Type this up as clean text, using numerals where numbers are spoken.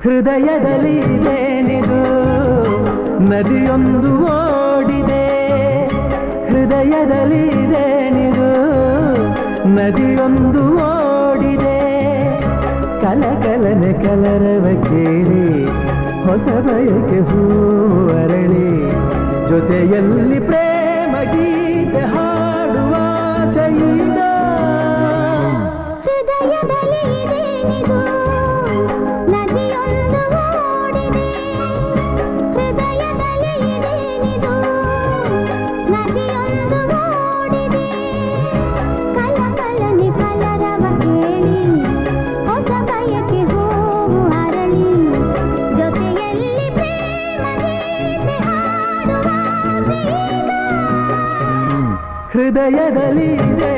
ಹೃದಯದಲ್ಲಿ ಇದೇನಿದು ನದಿಯೊಂದು ಓಡಿದೆ ಹೃದಯದಲ್ಲಿ ಇದೇನಿದು ನದಿಯೊಂದು ಓಡಿದೆ ಕಲಕಲನೆ ಕಲರವ ಕೇಳಿ ಹೊಸ ಬಯಕೆ ಹೂ ಅರಳಿ ಜೊತೆಯಲ್ಲಿ ಪ್ರೇಮ ಗೀತೆ ಹಾಡುವ ಸೈದ ಹೃದಯದಲ್ಲಿ ಇದೇನಿದು ನದಿಯೊಂದು ಓಡಿದೆ ಹೃದಯದಲ್ಲಿ ಇದೇನಿದು ನದಿಯೊಂದು ಓಡಿದೆ ಕಲಕಲನೆ ಕಲರವ ಕೇಳಿ ಹೊಸ ಬಯಕೆ ಹೂವು ಅರಳಿ ಜೊತೆಯಲ್ಲಿ ಪ್ರೇಮ ಗೀತೆ ಹಾಡುವ ಸೀದ ಹೃದಯದಲ್ಲಿ ಇದೆ